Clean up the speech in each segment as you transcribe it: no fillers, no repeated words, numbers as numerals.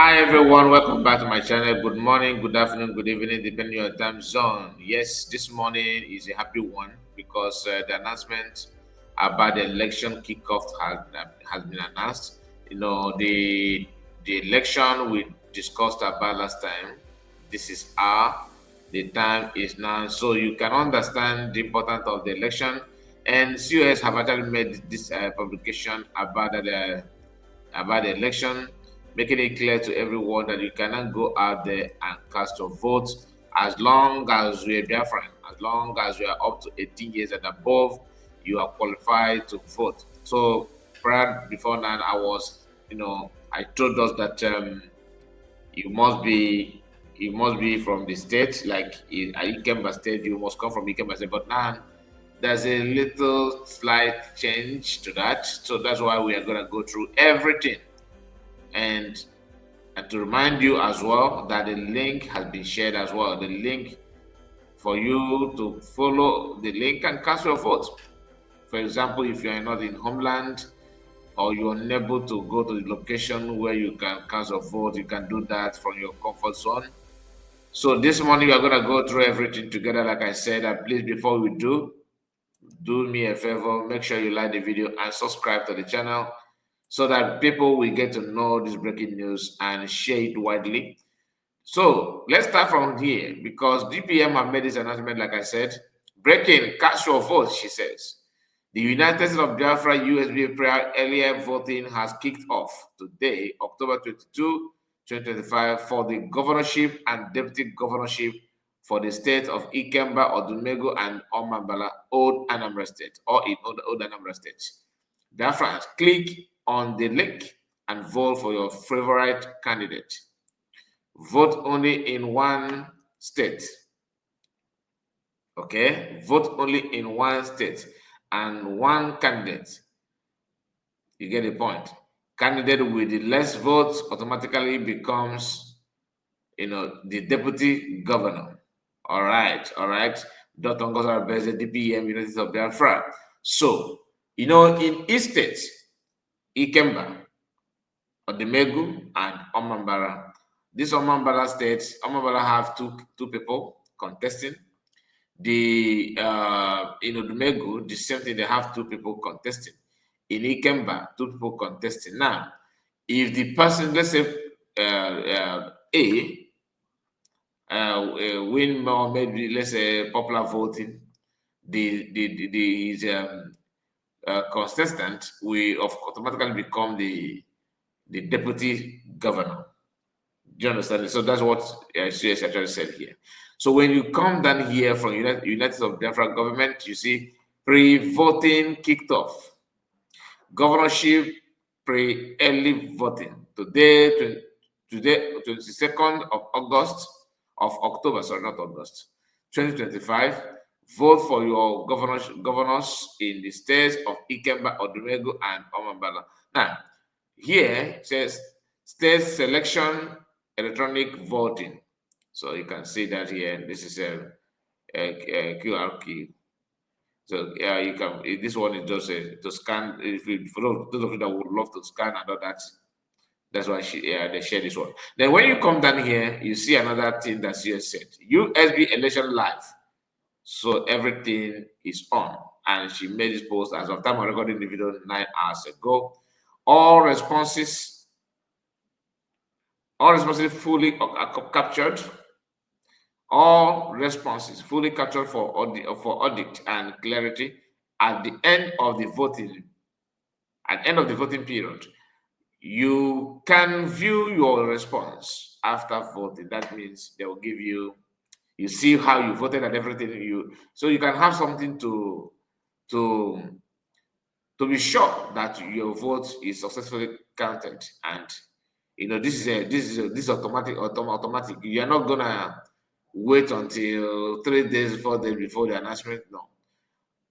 Hi everyone, welcome back to my channel. Good morning, good afternoon, good evening, depending on your time zone. Yes, this morning is a happy one because the announcement about the election kickoff has been announced. The election we discussed about last time. This is the time is now, so you can understand the importance of the election. And COS have actually made this publication about the election, making it clear to everyone that you cannot go out there and cast your vote as long as you're Biafran, as long as you are up to 18 years and above, you are qualified to vote. So prior before now, I told us that you must be from the state, like in Ikemba state, you must come from Ikemba state. But now there's a little slight change to that. So that's why we are gonna go through everything. And to remind you as well that the link has been shared as well. The link for you to follow the link and cast your vote. For example, if you are not in homeland or you're unable to go to the location where you can cast your vote, you can do that from your comfort zone. So this morning we are going to go through everything together. Like I said, and please, before we do me a favor, make sure you like the video and subscribe to the channel so that people will get to know this breaking news and share it widely. So let's start from here because DPM have made this announcement, like I said. Breaking, cast your vote, she says. The United States of Biafra USB prayer earlier voting has kicked off today, October 22, 2025, for the governorship and deputy governorship for the state of Ikemba, Odumego, and Omambala, Old Anambra State, or in Old Anambra State. Biafrans, click on the link and vote for your favorite candidate. Vote only in one state. Okay? Vote only in one state and one candidate. You get the point. Candidate with the less votes automatically becomes, the deputy governor. All right. Dr. Ngozi Orabueze, DPM, United States of Biafra. So, in each state, Ikemba, Odumegu, and Omambara. This Omambara state, Omambara have two people contesting. In Odumegu, the same thing, they have two people contesting. In Ikemba, two people contesting. Now, if the person, let's say win more, maybe let's say popular voting, his contestant will automatically become the deputy governor. Do you understand? So that's what CS actually said here. So when you come down here from United States of Biafra government, you see pre-voting kicked off. Governorship pre-early voting. Today, 22nd of October, sorry, not August, 2025. Vote for your governors in the states of Ikemba, Odumego, and Omambala. Now, here it says state selection electronic voting. So you can see that here. This is a QR key. So you can. This one is just to scan. For those of you that would love to scan and all that, that's why they share this one. Then when you come down here, you see another thing that she has said: USB election live. So everything is on, and she made this post as of time of recording the video 9 hours ago. All responses fully captured. All responses fully captured for audit and clarity at the end of the voting. At the end of the voting period, you can view your response after voting. That means they will give you see how you voted and everything. So you can have something to be sure that your vote is successfully counted. And this is automatic. You're not gonna wait until 3 days, 4 days before the announcement. No.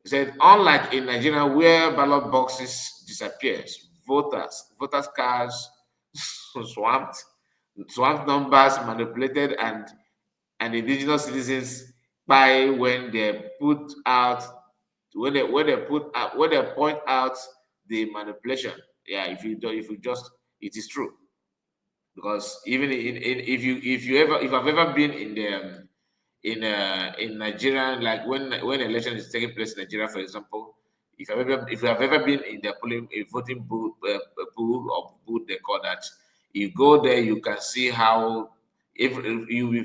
He said, unlike in Nigeria where ballot boxes disappears, voters cards swamped numbers manipulated, and indigenous citizens buy when they point out the manipulation. Yeah, if you just, it is true. because even if I've ever been in the in Nigeria, like when election is taking place in Nigeria, for example, if you have ever been in the polling a voting booth, pool or booth they call that, you go there, you can see how if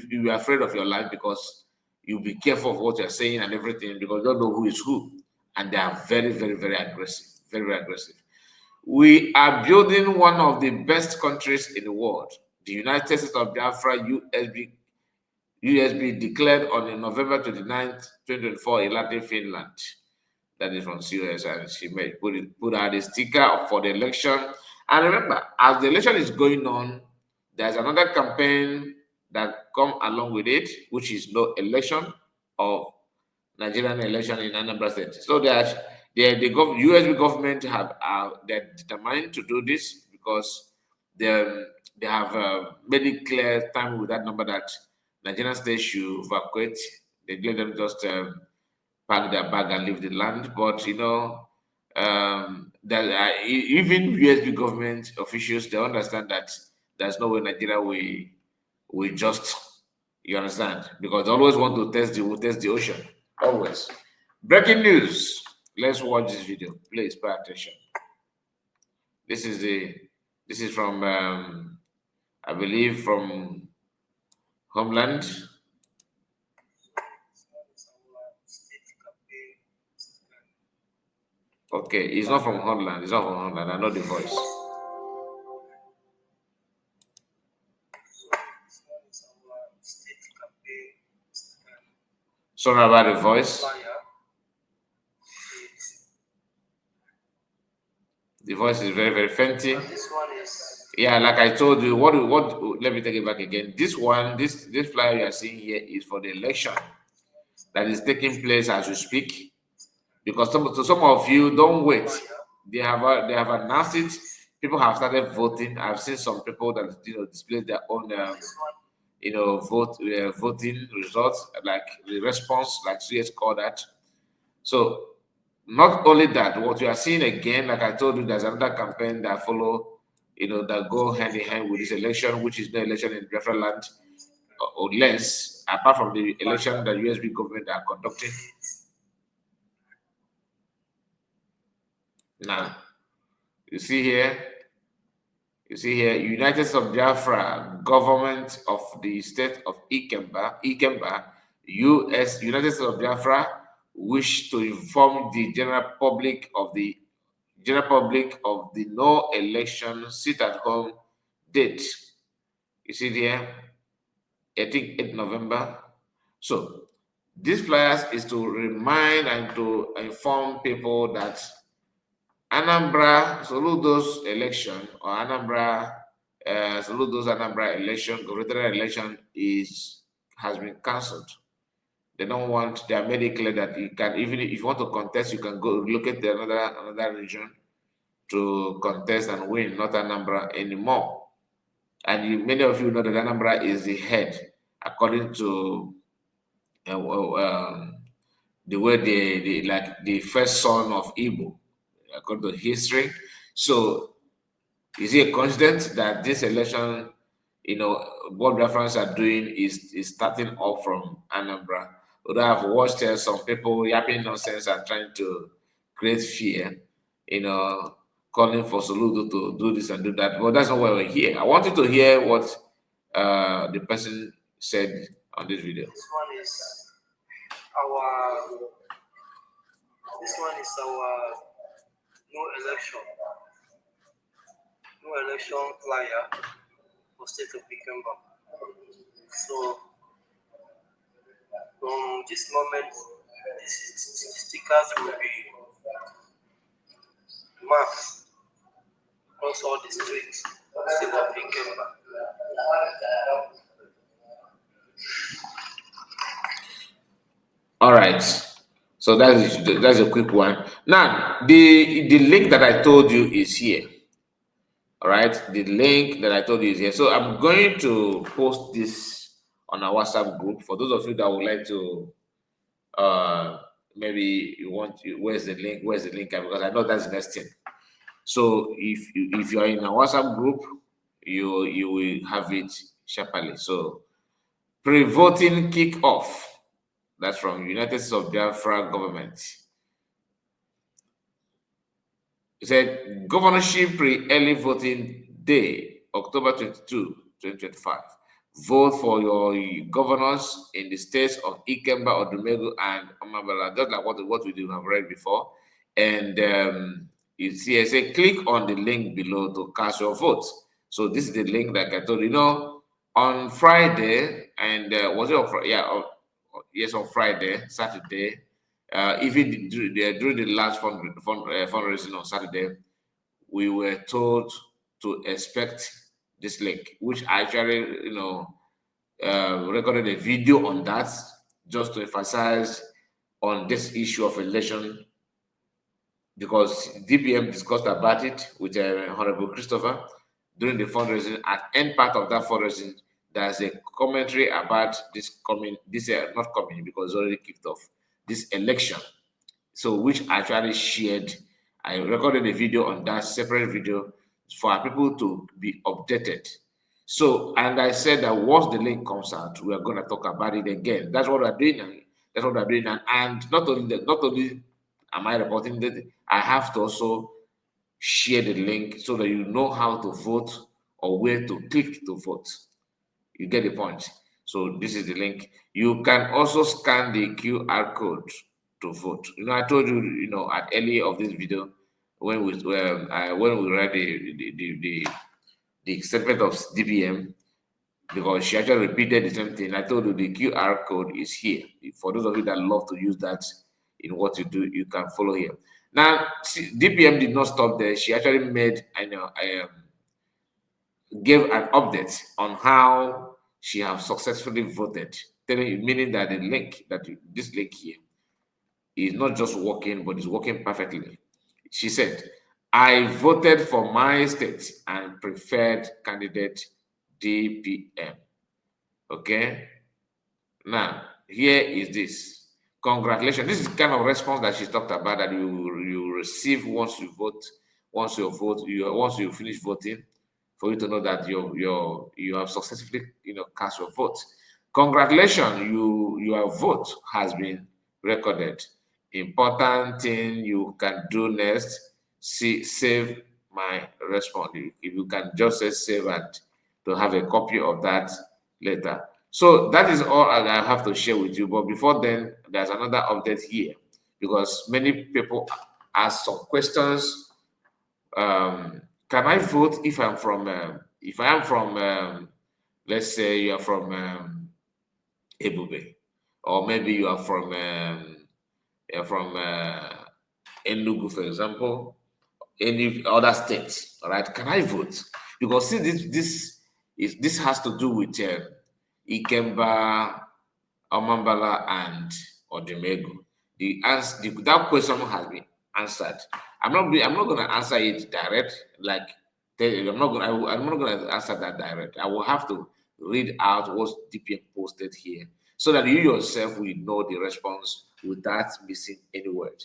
you are afraid of your life because you be careful of what you're saying and everything because you don't know who is who, and they are very very aggressive, very aggressive. We are building one of the best countries in the world. The United States of Biafra, USB declared on November 29th, 2024 in Latin Finland. That is from COS, and she made put out a sticker for the election. And remember, as the election is going on, there's another campaign that come along with it, which is no election of Nigerian election in Anambra State. So the USB government have they're determined to do this because they have made it clear time with that number that Nigerian state should evacuate. They let them just pack their bag and leave the land. But that even USB government officials they understand that there's no way Nigeria will just, you understand, because they always want to test the ocean. Always. Breaking news. Let's watch this video. Please pay attention. This is from I believe from Homeland. Okay, it's not from Homeland. It's not from Homeland. I know the voice. Sorry about the voice. The voice is very, very fainty. Yeah, like I told you, what let me take it back again. This one, this flyer you are seeing here is for the election that is taking place as we speak. Because some of you don't wait. They have announced it. People have started voting. I've seen some people that display their own voting results, like the response, like CS call that. So not only that, what you are seeing again, like I told you, there's another campaign that follow, that go hand in hand with this election, which is the election in Biafra land, or less, apart from the election that USB government are conducting. Now, you see here, United States of Biafra, government of the state of Ikemba, United States of Biafra, wish to inform the general public of the no election sit at home date. You see there, I think 8 November. So these flyers is to remind and to inform people that Anambra Soludo's election or Anambra Soludo's Anambra election, gubernatorial election has been cancelled. They don't want. They are made it clear that you can, even if you want to contest, you can go locate another region to contest and win, not Anambra anymore. And many of you know that Anambra is the head, according to the way they like the first son of Igbo, according to history. So is it a coincidence that this election, what reference are doing is starting off from Anambra? Although I've watched some people yapping nonsense and trying to create fear, calling for Soludo to do this and do that. But that's not why we're here. I wanted to hear what the person said on this video. This one is our no election flyer for state of Ikemba. So from this moment, these stickers will be marked across all the streets of the state of Ikemba. All right. So that's a quick one. Now, the link that I told you is here. All right, the link that I told you is here. So I'm going to post this on our WhatsApp group for those of you that would like to. Maybe you want. Where's the link? Where's the link? Because I know that's the next thing. So if you are in a WhatsApp group, you will have it sharply. So pre-voting kick-off. That's from United States of Biafra government. It said governorship pre-early voting day, October 22, 2025. Vote for your governors in the states of Ikemba, Odumegu, and Amabala, just like what we do have read before. And you see, I say click on the link below to cast your vote. So this is the link that I told you. On Friday, and was it on Friday? Yeah, yes, on Friday, Saturday, even during the last fundraising on Saturday, we were told to expect this link, which I actually, recorded a video on that just to emphasize on this issue of election, because DPM discussed about it with Honorable Christopher during the fundraising. At end part of that fundraising, there's a commentary about not coming because it's already kicked off, this election. So which I actually shared. I recorded a video on that, separate video, for people to be updated. So, and I said that once the link comes out, we are going to talk about it again. That's what we're doing. That's what we're doing. And not only am I reporting that, I have to also share the link so that you know how to vote or where to click to vote. You get the point. So this is the link. You can also scan the QR code to vote. I told you, at earlier of this video, when we read the statement of DPM, because she actually repeated the same thing. I told you the QR code is here. For those of you that love to use that in what you do, you can follow here. Now, DPM did not stop there. She actually gave an update on how she has successfully voted, meaning that this link here is not just working, but is working perfectly. She said, I voted for my state and preferred candidate DPM. Okay. Now, here is this. Congratulations. This is the kind of response that she talked about that you receive once you vote, once you finish voting, for you to know that you have successfully cast your vote. Congratulations, your vote has been recorded. Important thing you can do next, save my response. If you can just say save and to have a copy of that later. So that is all I have to share with you. But before then, there's another update here, because many people ask some questions. Can I vote if I am from, let's say you are from Ebube, or maybe you are from Enugu, for example, any other state, all right? Can I vote? Because see, this has to do with Ikemba, Omambala, and Odumegu. That question has been answered. I'm not going to answer it direct. I'm not going to answer that direct. I will have to read out what DPM posted here, so that you yourself will know the response without missing any word.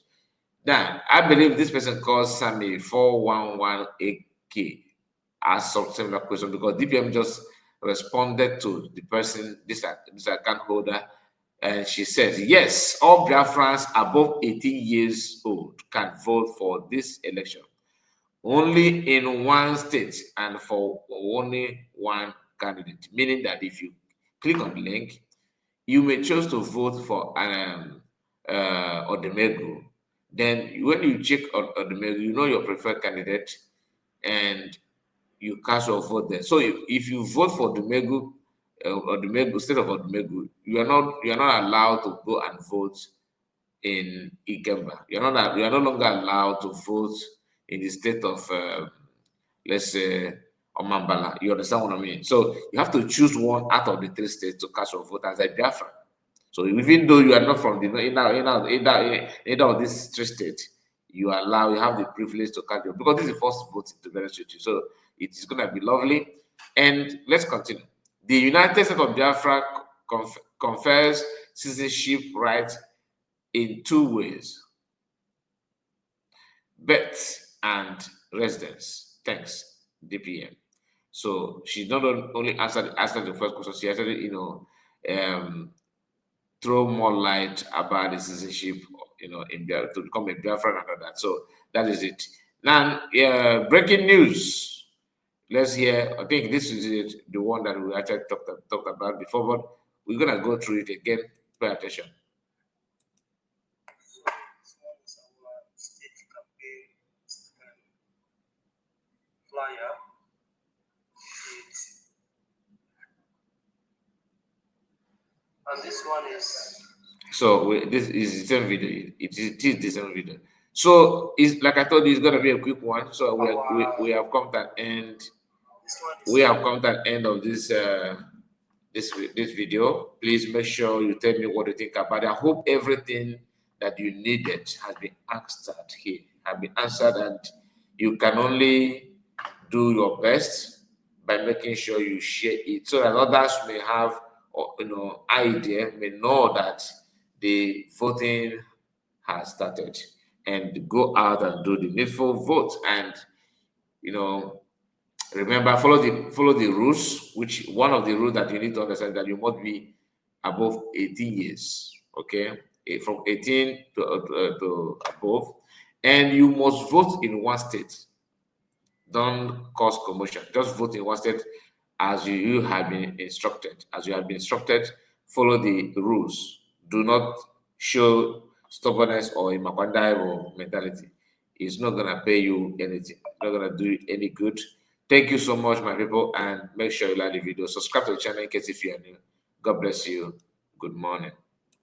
Now, I believe this person called Sammy 411AK asked some similar question, because DPM just responded to the person, this account holder, and she says, yes, all Biafrans above 18 years old can vote for this election, only in one state and for only one candidate. Meaning that if you click on the link, you may choose to vote for Odumegu. Then when you check on Odumegu, you know your preferred candidate, and you cast your vote there. So if you vote for Odumegu, state of Odumegu, you are not allowed to go and vote in Ikemba. You are no longer allowed to vote in the state of let's say Omambala. You understand what I mean? So you have to choose one out of the three states to cast your vote as a Biafra. So even though you are not from either of these three states, you have the privilege to cast your, because this is the first vote to be honest with you. So it is going to be lovely. And let's continue. The United States of Biafra confers citizenship rights in two ways: birth and residence. Thanks, DPM. So she not only answered the first question, she actually, throw more light about the citizenship, in to become a Biafran and all that. So that is it. Now, breaking news. Let's hear. I think this is it, the one that we actually talked about before, but we're gonna go through it again. Pay attention. So this one is our state campaign flyer. And this one is. So this is the same video. It is the same video. So it's like I told you, it's gonna be a quick one. So we have come to an end. We have come to an end of this this video. Please make sure you tell me what you think about it. I hope everything that you needed has been answered here, have been answered, and you can only do your best by making sure you share it so that others may have, idea, may know that the voting has started, and go out and do the needful vote. And you know remember, follow the rules. Which one of the rules that you need to understand, that you must be above 18 years. Okay, from 18 to above, and you must vote in one state. Don't cause commotion. Just vote in one state as you have been instructed. As you have been instructed, follow the rules. Do not show stubbornness or a Makwandai mentality. It's not gonna pay you anything. Not gonna do you any good. Thank you so much, my people, and make sure you like the video. Subscribe to the channel in case if you are new. God bless you. Good morning.